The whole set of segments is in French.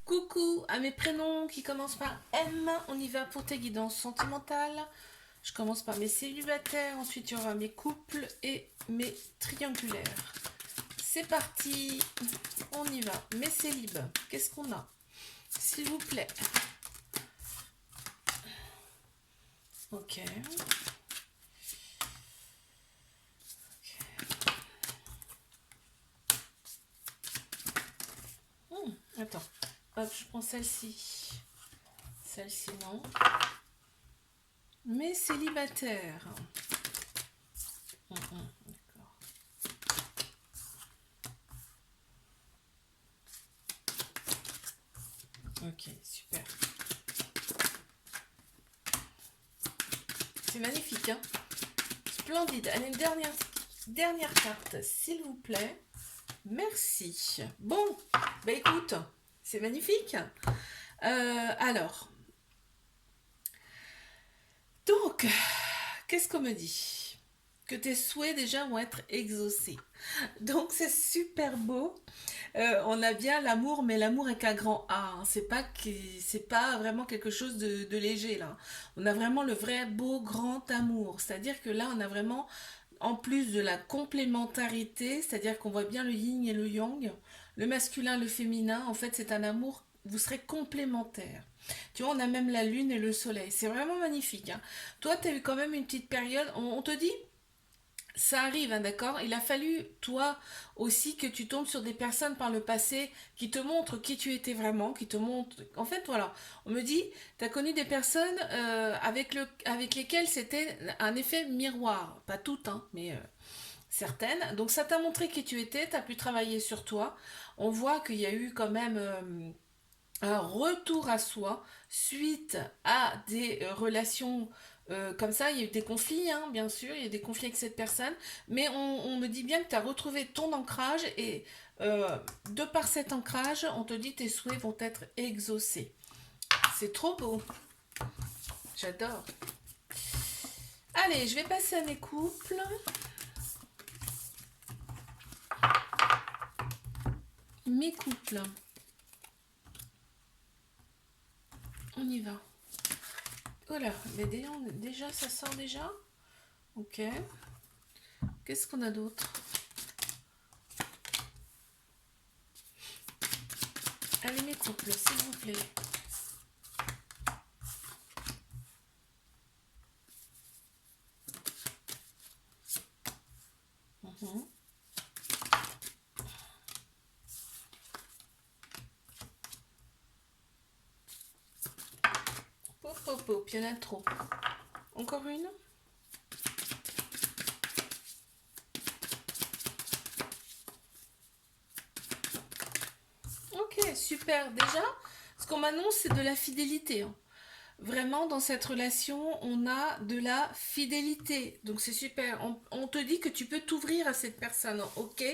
Coucou à mes prénoms qui commencent par M. On y va pour tes guidances sentimentales. Je commence par mes célibataires, ensuite il y aura mes couples et mes triangulaires. C'est parti, on y va. Mes célibes, qu'est-ce qu'on a? S'il vous plaît. Ok. Attends, hop, je prends celle-ci. Celle-ci, non. Mes célibataires. D'accord. Ok, super. C'est magnifique, hein? Splendide. Allez, une dernière carte, s'il vous plaît. Merci. Bon, bah écoute, c'est magnifique. Alors, donc, qu'est-ce qu'on me dit? Que tes souhaits déjà vont être exaucés. Donc c'est super beau. On a bien l'amour, mais l'amour est qu'un grand A, hein. C'est pas vraiment quelque chose de léger là. On a vraiment le vrai beau grand amour. C'est-à-dire que là, on a vraiment, en plus de la complémentarité, c'est-à-dire qu'on voit bien le yin et le yang, le masculin, le féminin. En fait, c'est un amour. Vous serez complémentaires. Tu vois, on a même la lune et le soleil. C'est vraiment magnifique, hein. Toi, tu as eu quand même une petite période. On te dit, ça arrive, hein, d'accord? Il a fallu, toi aussi, que tu tombes sur des personnes par le passé qui te montrent qui tu étais vraiment, qui te montrent... En fait, voilà, on me dit, tu as connu des personnes avec lesquelles c'était un effet miroir. Pas toutes, hein, mais certaines. Donc ça t'a montré qui tu étais, tu as pu travailler sur toi. On voit qu'il y a eu quand même un retour à soi suite à des relations comme ça. Il y a eu des conflits, hein, bien sûr, il y a eu des conflits avec cette personne, mais on me dit bien que tu as retrouvé ton ancrage et de par cet ancrage, on te dit tes souhaits vont être exaucés. C'est trop beau, j'adore. Allez, je vais passer à mes couples. Mes couples. On y va. Oh là, mais déjà ça sort déjà. Ok. Qu'est-ce qu'on a d'autre? Allez, mes couples, s'il vous plaît. Mhm. Pop, pop, pop, il y en a trop. Encore une? Ok, super. Déjà, ce qu'on m'annonce, c'est de la fidélité, hein. Vraiment, dans cette relation, on a de la fidélité. Donc, c'est super. On te dit que tu peux t'ouvrir à cette personne, hein. Ok?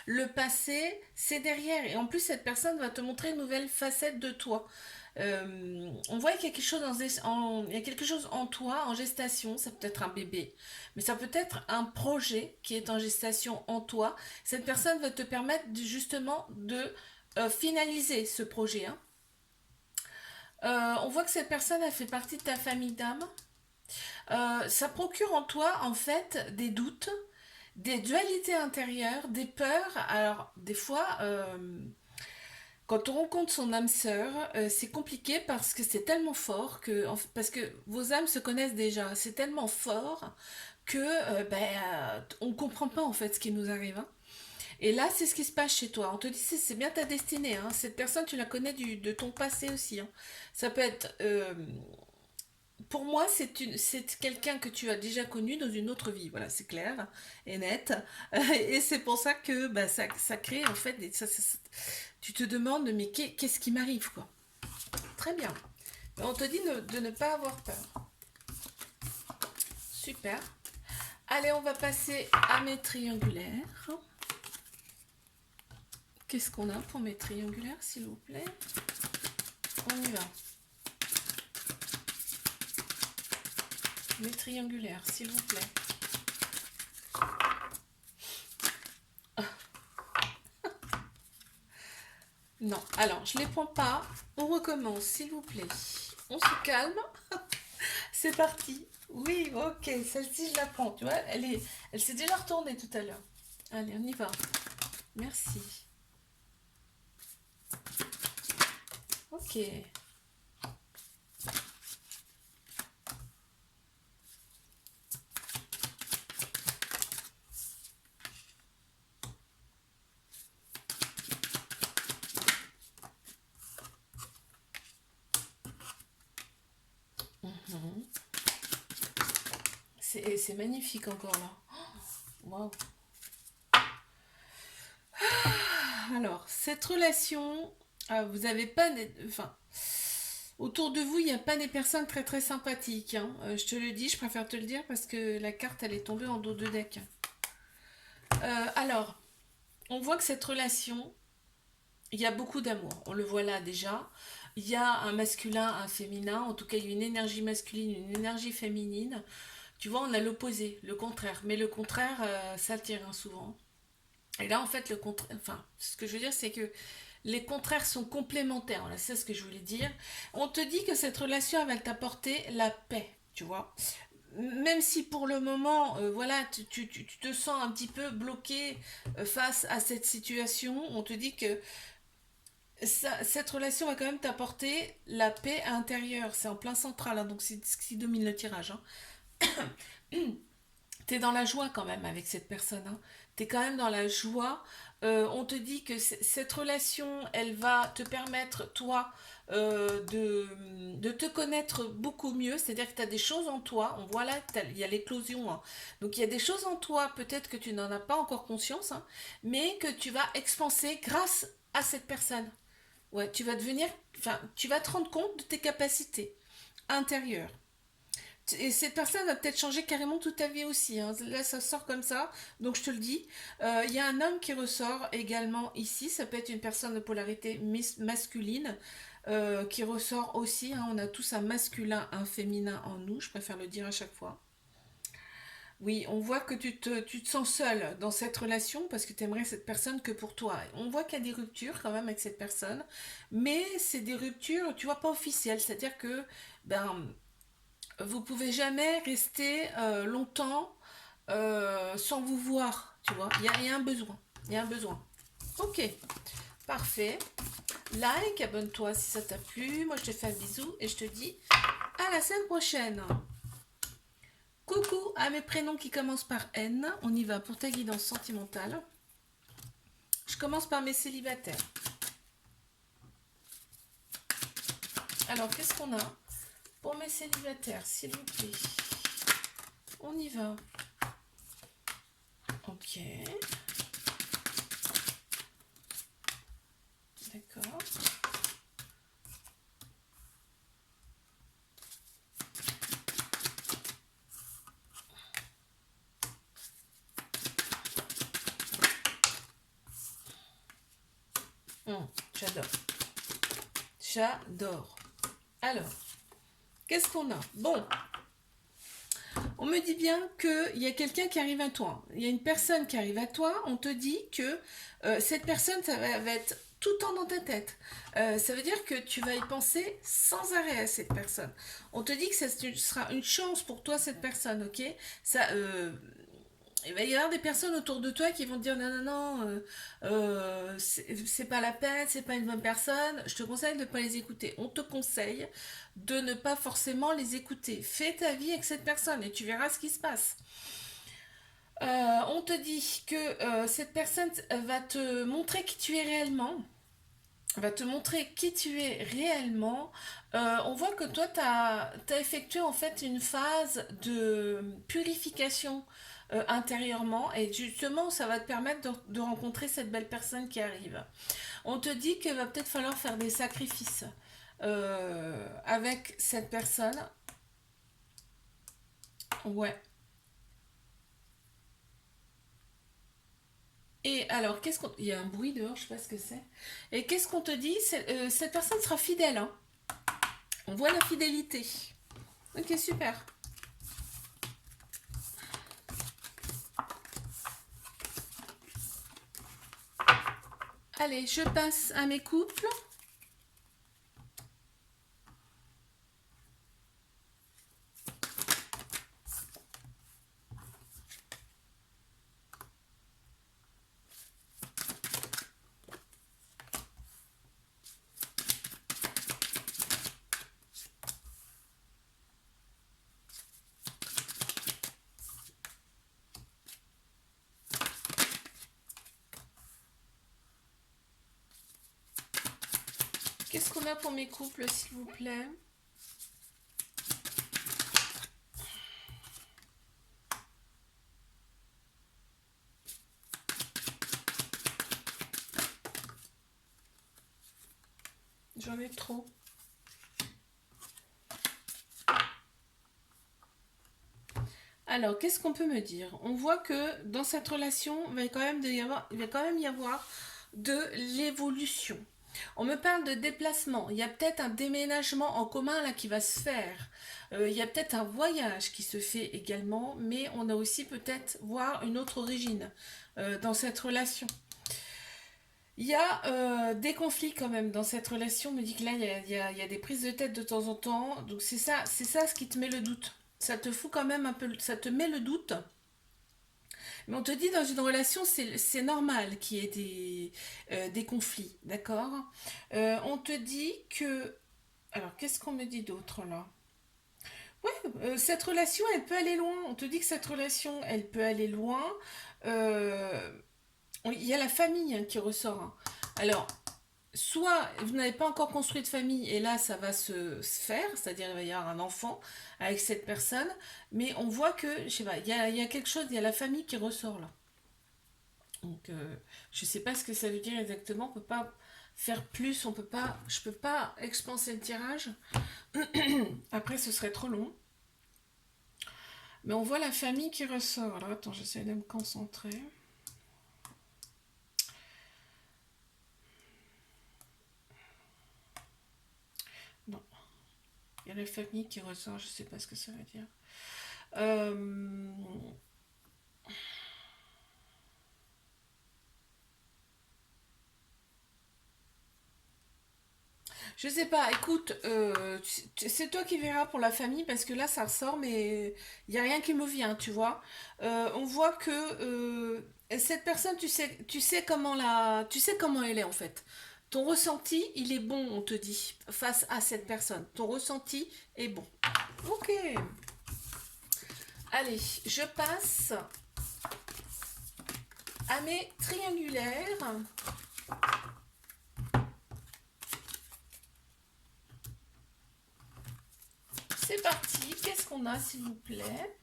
Le passé, c'est derrière. Et en plus, cette personne va te montrer une nouvelle facette de toi. On voit qu'il y a quelque chose il y a quelque chose en toi, en gestation. Ça peut être un bébé, mais ça peut être un projet qui est en gestation en toi. Cette personne va te permettre justement de finaliser ce projet, hein. On voit que cette personne a fait partie de ta famille d'âme. Ça procure en toi, en fait, des doutes, des dualités intérieures, des peurs. Alors, des fois, quand on rencontre son âme sœur, c'est compliqué parce que c'est tellement fort parce que vos âmes se connaissent déjà. C'est tellement fort que on comprend pas en fait ce qui nous arrive, hein. Et là, c'est ce qui se passe chez toi. On te dit, c'est bien ta destinée, hein. Cette personne, tu la connais de ton passé aussi, hein. Ça peut être... pour moi, c'est quelqu'un que tu as déjà connu dans une autre vie. Voilà, c'est clair et net. Et c'est pour ça que bah, ça crée, en fait, tu te demandes, mais qu'est-ce qui m'arrive, quoi. Très bien. On te dit de ne pas avoir peur. Super. Allez, on va passer à mes triangulaires. Qu'est-ce qu'on a pour mes triangulaires, s'il vous plaît? On y va. Mes triangulaires, s'il vous plaît. Non, alors je les prends pas. On recommence, s'il vous plaît. On se calme. C'est parti. Oui, ok, celle-ci je la prends. Tu vois, elle s'est déjà retournée tout à l'heure. Allez, on y va. Merci. Ok. Mhm. C'est magnifique encore là. Waouh. Alors, cette relation, vous avez pas enfin, autour de vous, il n'y a pas des personnes très très sympathiques, hein. Je te le dis, je préfère te le dire parce que la carte, elle est tombée en dos de deck. Alors, on voit que cette relation, il y a beaucoup d'amour. On le voit là déjà. Il y a un masculin, un féminin. En tout cas, il y a une énergie masculine, une énergie féminine. Tu vois, on a l'opposé, le contraire. Mais le contraire, ça tire hein, souvent. Et là, en fait, le contraire, enfin, ce que je veux dire, c'est que les contraires sont complémentaires. Voilà, c'est ce que je voulais dire. On te dit que cette relation, elle va t'apporter la paix, tu vois. Même si pour le moment, voilà, tu te sens un petit peu bloqué face à cette situation, on te dit que cette relation va quand même t'apporter la paix intérieure. C'est en plein central, hein, donc c'est ce qui domine le tirage, hein. T'es dans la joie quand même avec cette personne, hein. T'es quand même dans la joie. On te dit que cette relation, elle va te permettre, toi, de te connaître beaucoup mieux. C'est-à-dire que tu as des choses en toi. On voit là, il y a l'éclosion, hein. Donc il y a des choses en toi, peut-être que tu n'en as pas encore conscience, hein, mais que tu vas expanser grâce à cette personne. Ouais, tu vas devenir, enfin, tu vas te rendre compte de tes capacités intérieures. Et cette personne va peut-être changer carrément toute ta vie aussi, hein. Là, ça sort comme ça, donc je te le dis. Il y a un homme qui ressort également ici. Ça peut être une personne de polarité masculine qui ressort aussi, hein. On a tous un masculin, un féminin en nous. Je préfère le dire à chaque fois. Oui, on voit que tu te sens seul dans cette relation parce que tu aimerais cette personne que pour toi. On voit qu'il y a des ruptures quand même avec cette personne, mais c'est des ruptures, tu vois, pas officielles. C'est-à-dire que ben, vous pouvez jamais rester longtemps sans vous voir, tu vois. Il y a un besoin. Il y a un besoin. Ok, parfait. Like, abonne-toi si ça t'a plu. Moi, je te fais un bisou et je te dis à la semaine prochaine. Coucou à mes prénoms qui commencent par N. On y va pour ta guidance sentimentale. Je commence par mes célibataires. Alors, qu'est-ce qu'on a pour mes célibataires, s'il vous plaît? On y va. Ok. D'accord. J'adore. J'adore. Alors, qu'est-ce qu'on a? Bon, on me dit bien qu'il y a quelqu'un qui arrive à toi. Il y a une personne qui arrive à toi. On te dit que cette personne, va être tout le temps dans ta tête. Ça veut dire que tu vas y penser sans arrêt à cette personne. On te dit que ça sera une chance pour toi, cette personne, ok? Ça, il va y avoir des personnes autour de toi qui vont te dire non, non, non, c'est pas la peine, c'est pas une bonne personne. Je te conseille de ne pas les écouter. On te conseille de ne pas forcément les écouter. Fais ta vie avec cette personne et tu verras ce qui se passe. On te dit que cette personne va te montrer qui tu es réellement. Va te montrer qui tu es réellement. On voit que toi, tu as effectué en fait une phase de purification intérieurement et justement, ça va te permettre de rencontrer cette belle personne qui arrive. On te dit qu'il va peut-être falloir faire des sacrifices avec cette personne. Ouais. Et alors, qu'est-ce qu'on... Il y a un bruit dehors, je sais pas ce que c'est. Et qu'est-ce qu'on te dit? Cette personne sera fidèle, hein. On voit la fidélité. Ok, super. Allez, je passe à mes couples. Qu'est-ce qu'on a pour mes couples, s'il vous plaît? J'en ai trop. Alors, qu'est-ce qu'on peut me dire? On voit que dans cette relation, il va quand même y avoir de l'évolution. On me parle de déplacement. Il y a peut-être un déménagement en commun là qui va se faire. Il y a peut-être un voyage qui se fait également, mais on a aussi peut-être voir une autre origine dans cette relation. Il y a des conflits quand même dans cette relation. On me dit que là, il y a des prises de tête de temps en temps. Donc c'est ça ce qui te met le doute. Ça te fout quand même un peu, ça te met le doute. Mais on te dit dans une relation, c'est normal qu'il y ait des conflits, d'accord. On te dit que... Alors, qu'est-ce qu'on me dit d'autre là? Ouais, cette relation, elle peut aller loin. On te dit que cette relation, elle peut aller loin. Euh, il y a la famille hein, qui ressort, hein. Alors, soit vous n'avez pas encore construit de famille et là ça va se faire, c'est-à-dire il va y avoir un enfant avec cette personne, mais on voit que, je sais pas, il y a quelque chose, il y a la famille qui ressort là. Donc je sais pas ce que ça veut dire exactement, on peut pas faire plus, on peut pas, je peux pas expanser le tirage, après ce serait trop long, mais on voit la famille qui ressort. Alors attends, j'essaie de me concentrer. Non, il y a la famille qui ressort, je sais pas ce que ça veut dire. Euh, Je sais pas, écoute, c'est toi qui verras pour la famille parce que là ça ressort, mais il n'y a rien qui me vient, tu vois. On voit que cette personne, tu sais comment elle est en fait. Ton ressenti, il est bon, on te dit, face à cette personne. Ton ressenti est bon. Ok. Allez, je passe à mes triangulaires. C'est parti. Qu'est-ce qu'on a, s'il vous plaît?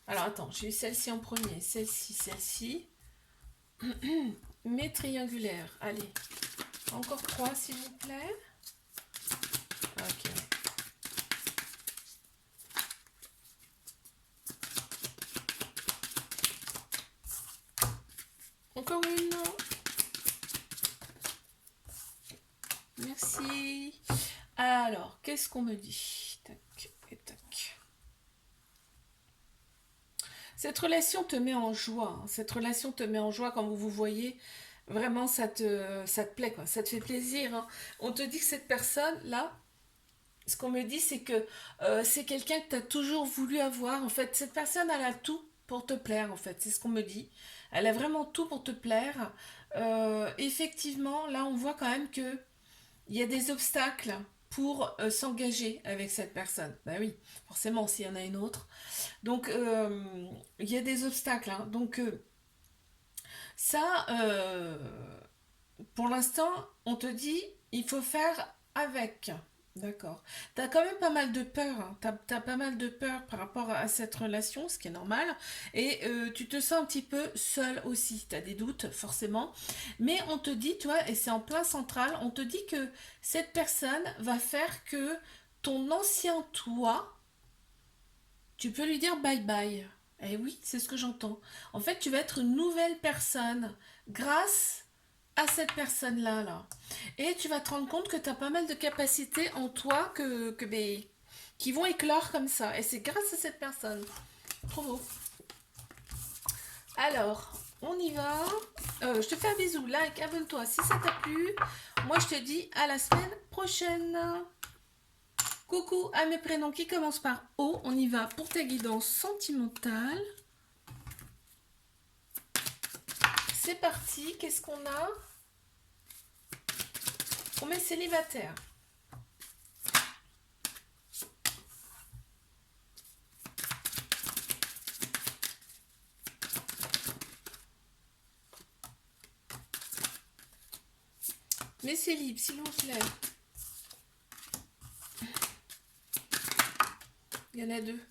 Alors attends, j'ai eu celle-ci en premier, celle-ci, celle-ci. Mes triangulaires. Allez, encore trois s'il vous plaît. Ok. Encore une. Merci. Alors, qu'est-ce qu'on me dit? Tac et tac. Cette relation te met en joie, hein. Cette relation te met en joie quand vous vous voyez. Vraiment, ça te plaît, quoi. Ça te fait plaisir, hein. On te dit que cette personne-là, ce qu'on me dit, c'est que c'est quelqu'un que tu as toujours voulu avoir. En fait, cette personne, elle a tout pour te plaire, en fait. C'est ce qu'on me dit. Elle a vraiment tout pour te plaire. Effectivement, là, on voit quand même que il y a des obstacles pour s'engager avec cette personne. Ben oui, forcément, s'il y en a une autre. Donc, il y a des obstacles, hein. Donc, ça, pour l'instant, on te dit, il faut faire avec. D'accord. T'as quand même pas mal de peur, hein. T'as pas mal de peur par rapport à cette relation, ce qui est normal. Et tu te sens un petit peu seul aussi. T'as des doutes, forcément. Mais on te dit, tu vois, et c'est en plein central, on te dit que cette personne va faire que ton ancien toi, tu peux lui dire bye bye. Eh oui, c'est ce que j'entends. En fait, tu vas être une nouvelle personne grâce à cette personne-là, là. Et tu vas te rendre compte que tu as pas mal de capacités en toi qui vont éclore comme ça. Et c'est grâce à cette personne. Trop beau. Alors, on y va. Je te fais un bisou, like, abonne-toi si ça t'a plu. Moi, je te dis à la semaine prochaine. Coucou à mes prénoms qui commencent par O. On y va pour ta guidance sentimentale. C'est parti. Qu'est-ce qu'on a? On met célibataire. Mais c'est libre, s'il vous plaît. Il y en a deux.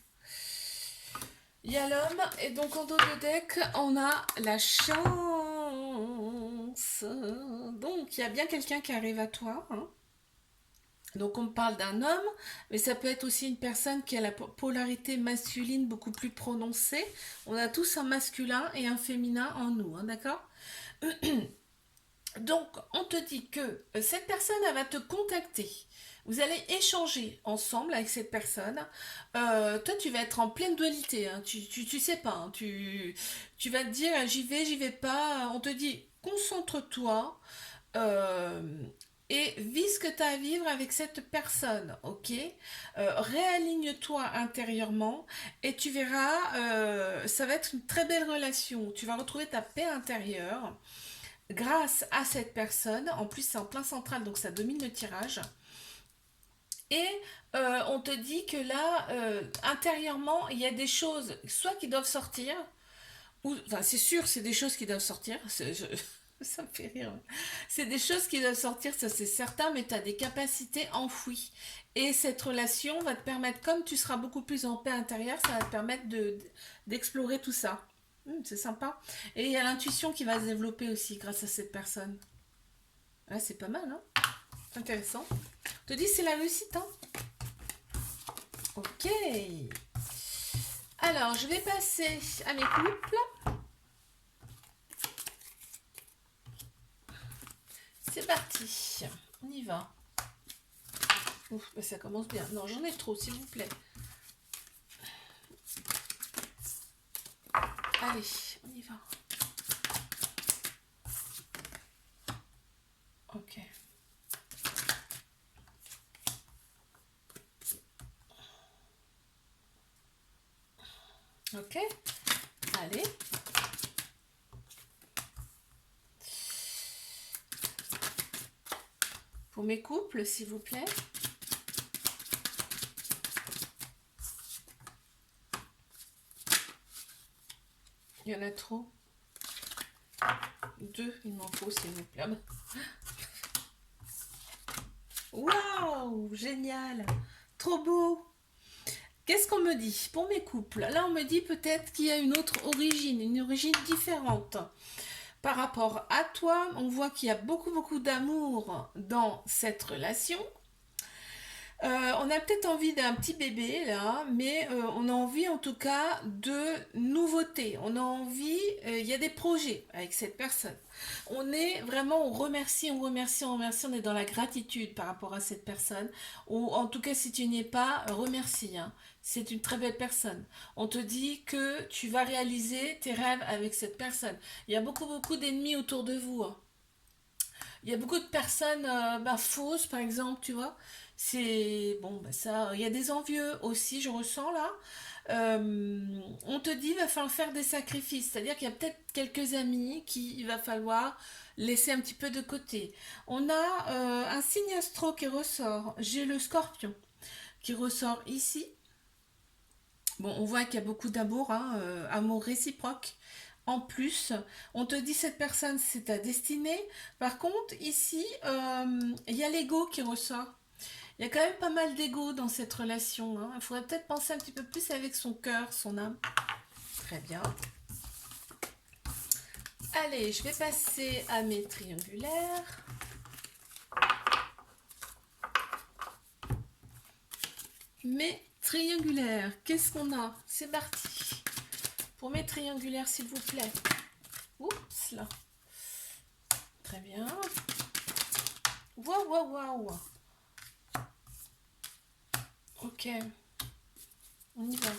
Il y a l'homme, et donc en dos de deck, on a la chance. Donc, il y a bien quelqu'un qui arrive à toi. Hein. Donc, on parle d'un homme, mais ça peut être aussi une personne qui a la polarité masculine beaucoup plus prononcée. On a tous un masculin et un féminin en nous, hein, d'accord? Donc, on te dit que cette personne, elle va te contacter. Vous allez échanger ensemble avec cette personne. Toi, tu vas être en pleine dualité. Hein. Tu sais pas. Hein. Tu vas te dire, j'y vais pas. On te dit, concentre-toi euh, et vis ce que tu as à vivre avec cette personne. Ok. Réaligne-toi intérieurement et tu verras, ça va être une très belle relation. Tu vas retrouver ta paix intérieure grâce à cette personne. En plus, c'est en plein central, donc ça domine le tirage. Et on te dit que là, intérieurement, il y a des choses, soit qui doivent sortir, ou, enfin, c'est sûr, c'est des choses qui doivent sortir. Ça me fait rire. C'est des choses qui doivent sortir, ça c'est certain, mais tu as des capacités enfouies. Et cette relation va te permettre, comme tu seras beaucoup plus en paix intérieure, ça va te permettre d'explorer tout ça. C'est sympa. Et il y a l'intuition qui va se développer aussi grâce à cette personne. Ouais, c'est pas mal, hein? Intéressant. Je te dis, c'est la réussite, hein? Ok. Alors, je vais passer à mes couples. C'est parti. On y va. Ouf, bah ça commence bien. Non, j'en ai trop, s'il vous plaît. Allez, on y va. Ok. Ok. Allez. Pour mes couples, s'il vous plaît. Il y en a trop. Deux, il m'en faut, s'il vous plaît. Waouh, génial. Trop beau. Qu'est-ce qu'on me dit pour mes couples? Là, on me dit peut-être qu'il y a une autre origine, une origine différente. Par rapport à toi, on voit qu'il y a beaucoup d'amour dans cette relation. On a peut-être envie d'un petit bébé là, mais on a envie en tout cas de nouveautés. On a envie, il y a des projets avec cette personne. On est vraiment, on remercie, on est dans la gratitude par rapport à cette personne. Ou en tout cas, si tu n'y es pas, remercie. Hein. C'est une très belle personne. On te dit que tu vas réaliser tes rêves avec cette personne. Il y a beaucoup d'ennemis autour de vous. Hein. Il y a beaucoup de personnes fausses, par exemple, tu vois. C'est bon, ça. Il y a des envieux aussi, je ressens là. On te dit, il va falloir faire des sacrifices. C'est-à-dire qu'il y a peut-être quelques amis qu'il va falloir laisser un petit peu de côté. On a un signe astro qui ressort. J'ai le scorpion qui ressort ici. Bon, on voit qu'il y a beaucoup d'amour, hein, amour réciproque. En plus, on te dit cette personne, c'est ta destinée. Par contre, ici, il y a l'ego qui ressort. Il y a quand même pas mal d'ego dans cette relation. Hein. Il faudrait peut-être penser un petit peu plus avec son cœur, son âme. Très bien. Allez, je vais passer à mes triangulaires. Mes triangulaires, qu'est-ce qu'on a? C'est parti. Pour mes triangulaires, s'il vous plaît. Oups, là. Très bien. Waouh, waouh, waouh. Ok, on y va.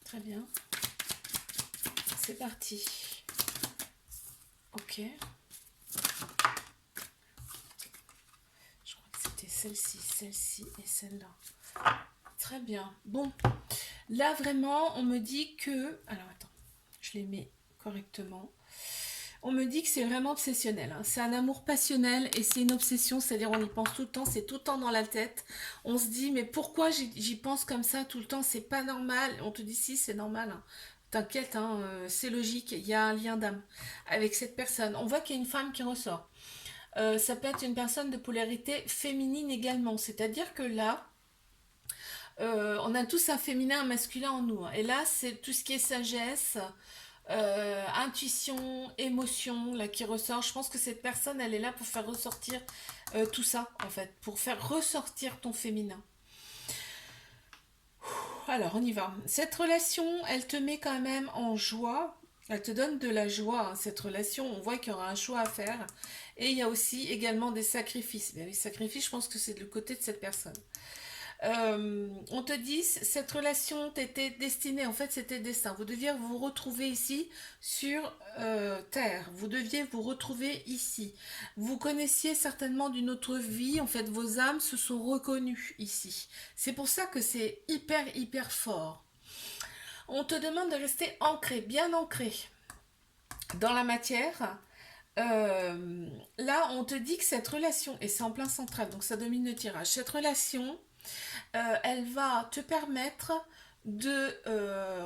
Très bien. C'est parti. Ok. Je crois que c'était celle-ci et celle-là. Très bien. Bon, là vraiment, on me dit que... Alors attends, je les mets correctement. On me dit que c'est vraiment obsessionnel, hein. C'est un amour passionnel et c'est une obsession, c'est-à-dire on y pense tout le temps, c'est tout le temps dans la tête. On se dit, mais pourquoi j'y pense comme ça tout le temps? C'est pas normal. On te dit, si, c'est normal, hein. T'inquiète, hein, c'est logique, il y a un lien d'âme avec cette personne. On voit qu'il y a une femme qui ressort. Ça peut être une personne de polarité féminine également, c'est-à-dire que là, on a tous un féminin, un masculin en nous, hein. Et là, c'est tout ce qui est sagesse, intuition, émotion, là qui ressort. Je pense que cette personne, elle est là pour faire ressortir tout ça, en fait, pour faire ressortir ton féminin. Alors, on y va. Cette relation, elle te met quand même en joie. Elle te donne de la joie, hein, cette relation. On voit qu'il y aura un choix à faire. Et il y a aussi également des sacrifices. Mais les sacrifices, je pense que c'est le côté de cette personne. On te dit, cette relation t'était destinée, en fait c'était destin. Vous deviez vous retrouver ici sur Terre. Vous deviez vous retrouver ici. Vous connaissiez certainement d'une autre vie. En fait, vos âmes se sont reconnues ici. C'est pour ça que c'est hyper, hyper fort. On te demande de rester ancré, bien ancré dans la matière. Là, on te dit que cette relation, et c'est en plein central, donc ça domine le tirage, cette relation, elle va te permettre de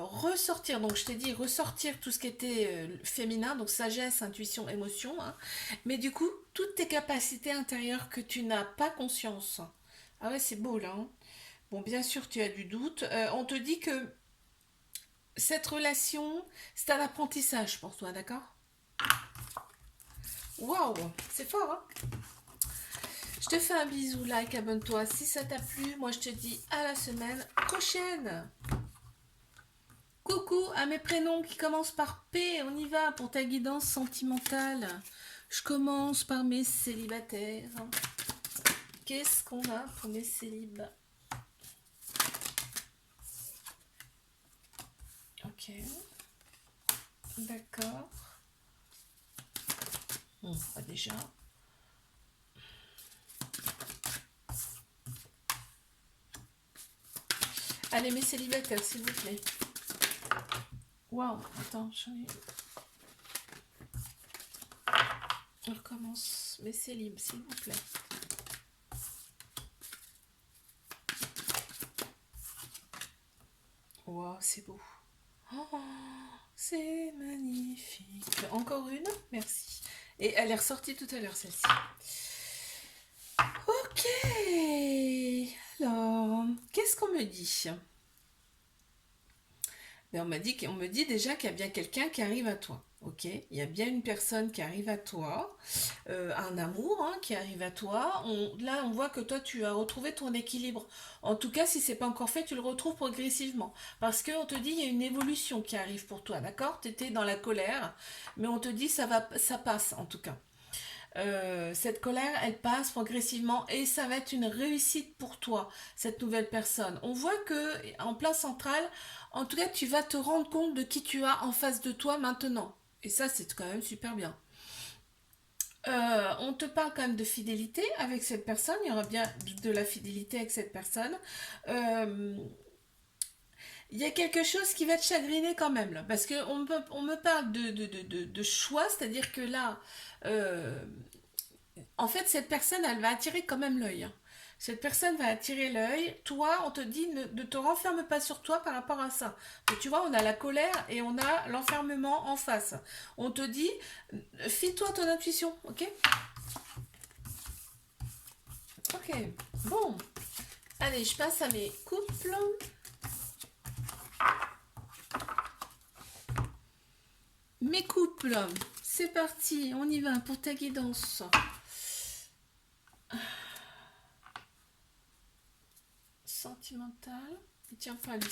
ressortir, donc je t'ai dit ressortir tout ce qui était féminin, donc sagesse, intuition, émotion, hein, mais du coup, toutes tes capacités intérieures que tu n'as pas conscience. Ah ouais, c'est beau là, hein. Bon, bien sûr, tu as du doute. On te dit que cette relation, c'est un apprentissage pour toi, d'accord? Waouh, c'est fort, hein? Je te fais un bisou, like, abonne-toi si ça t'a plu. Moi, je te dis à la semaine prochaine. Coucou à mes prénoms qui commencent par P. On y va pour ta guidance sentimentale. Je commence par mes célibataires. Qu'est-ce qu'on a pour mes célibataires? Ok. D'accord. Bon, pas déjà. Allez, mes célibataires, s'il vous plaît. Waouh, attends, j'en ai... On recommence. Mes célibes, s'il vous plaît. Waouh, c'est beau. Oh, c'est magnifique. Encore une? Merci. Et elle est ressortie tout à l'heure, celle-ci. Ok. Alors, qu'est-ce qu'on me dit? Ben, on me dit déjà qu'il y a bien quelqu'un qui arrive à toi. Ok, il y a bien une personne qui arrive à toi, un amour, hein, qui arrive à toi. Là, on voit que toi, tu as retrouvé ton équilibre. En tout cas, si c'est pas encore fait, tu le retrouves progressivement. Parce qu'on te dit il y a une évolution qui arrive pour toi, d'accord? Tu étais dans la colère, mais on te dit ça va, ça passe en tout cas. Cette colère, elle passe progressivement et ça va être une réussite pour toi, cette nouvelle personne. On voit que en plein central, en tout cas, tu vas te rendre compte de qui tu as en face de toi maintenant. Et ça, c'est quand même super bien. On te parle quand même de fidélité avec cette personne. Il y aura bien de la fidélité avec cette personne. Euh, il y a quelque chose qui va te chagriner quand même là, parce que on me parle de choix, c'est-à-dire que là, euh, en fait, cette personne, elle va attirer quand même l'œil, hein. Cette personne va attirer l'œil. Toi, on te dit ne te renferme pas sur toi par rapport à ça. Donc, tu vois, on a la colère et on a l'enfermement en face. On te dit, fie-toi à ton intuition, ok? Ok, bon. Allez, je passe à mes couples. Mes couples, c'est parti, on y va pour ta guidance. Sentimental. Il tient pas lui.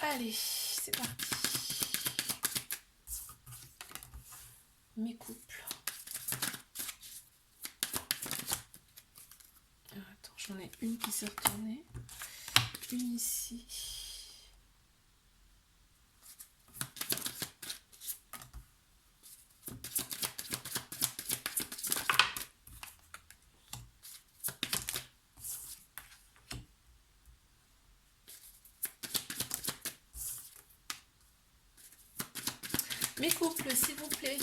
Allez, c'est parti. mes couples. Alors, attends, j'en ai une qui s'est retournée. Une ici. Mes couples, s'il vous plaît.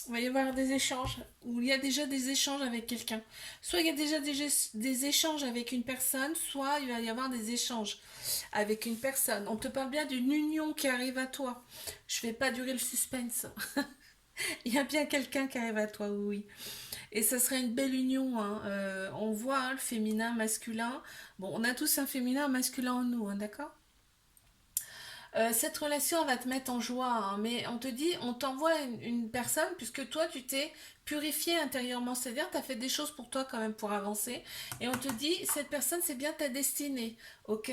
Il va y avoir des échanges, ou il y a déjà des échanges avec quelqu'un. Soit il y a déjà des échanges avec une personne, soit il va y avoir des échanges avec une personne. On te parle bien d'une union qui arrive à toi. Je ne vais pas durer le suspense. Il y a bien quelqu'un qui arrive à toi, oui. Et ça serait une belle union, hein. On voit hein, le féminin, masculin. Bon, on a tous un féminin, un masculin en nous, hein, d'accord? Cette relation elle va te mettre en joie, hein, mais on te dit, on t'envoie une personne puisque toi tu t'es purifié intérieurement, c'est-à-dire tu as fait des choses pour toi quand même pour avancer, et on te dit, cette personne c'est bien ta destinée, ok?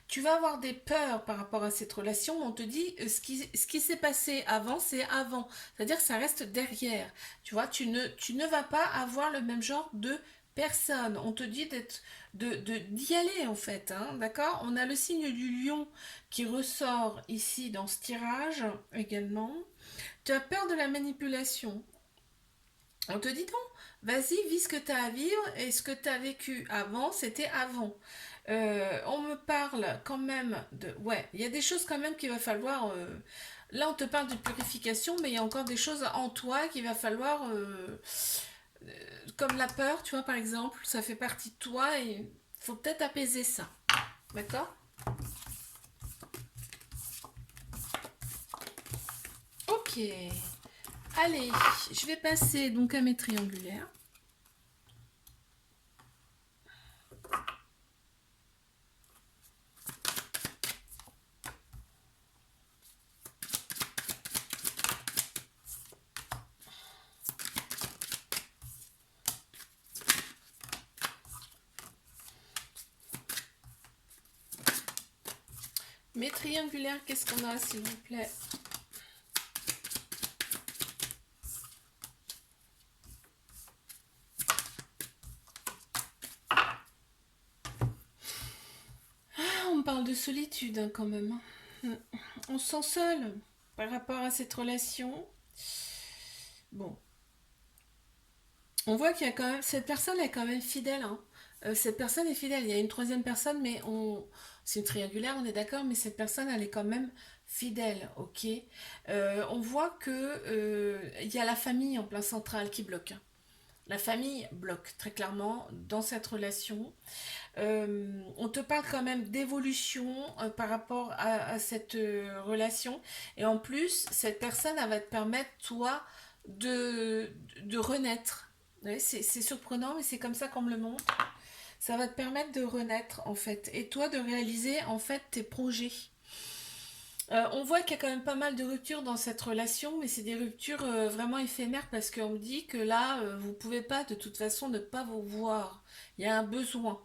Tu vas avoir des peurs par rapport à cette relation, mais on te dit, ce qui s'est passé avant, c'est avant, c'est-à-dire que ça reste derrière, tu vois, tu ne vas pas avoir le même genre de personne, on te dit d'y aller en fait, hein, d'accord? On a le signe du lion qui ressort ici dans ce tirage également. Tu as peur de la manipulation. On te dit non, vas-y, vis ce que tu as à vivre et ce que tu as vécu avant, c'était avant. On me parle quand même de... Ouais, il y a des choses quand même qu'il va falloir... Là, on te parle de purification, mais il y a encore des choses en toi qu'il va falloir... comme la peur, tu vois, par exemple, ça fait partie de toi et il faut peut-être apaiser ça. D'accord? Ok. Allez, je vais passer donc à mes triangulaires. Mes triangulaires, qu'est-ce qu'on a, s'il vous plaît? On me parle de solitude hein, quand même. On se sent seul par rapport à cette relation. Bon, on voit qu'il y a quand même... Cette personne est quand même fidèle. Hein. Cette personne est fidèle. Il y a une troisième personne, mais c'est une triangulaire, on est d'accord, mais cette personne, elle est quand même fidèle, ok. On voit que il y a la famille en plein central qui bloque. La famille bloque très clairement dans cette relation. On te parle quand même d'évolution par rapport à cette relation. Et en plus, cette personne, elle va te permettre, toi, de renaître. Ouais, c'est surprenant, mais c'est comme ça qu'on me le montre. Ça va te permettre de renaître, en fait. Et toi, de réaliser, en fait, tes projets. On voit qu'il y a quand même pas mal de ruptures dans cette relation, mais c'est des ruptures vraiment éphémères parce qu'on me dit que là, vous pouvez pas de toute façon ne pas vous voir. Il y a un besoin.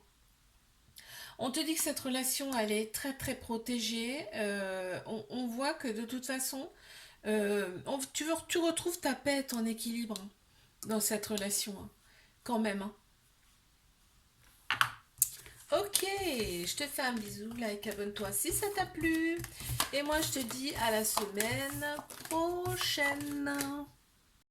On te dit que cette relation, elle est très très protégée. On voit que de toute façon, tu retrouves ta paix, ton équilibre hein, dans cette relation, hein, quand même. Hein. Ok, je te fais un bisou, like, abonne-toi si ça t'a plu. Et moi, je te dis à la semaine prochaine.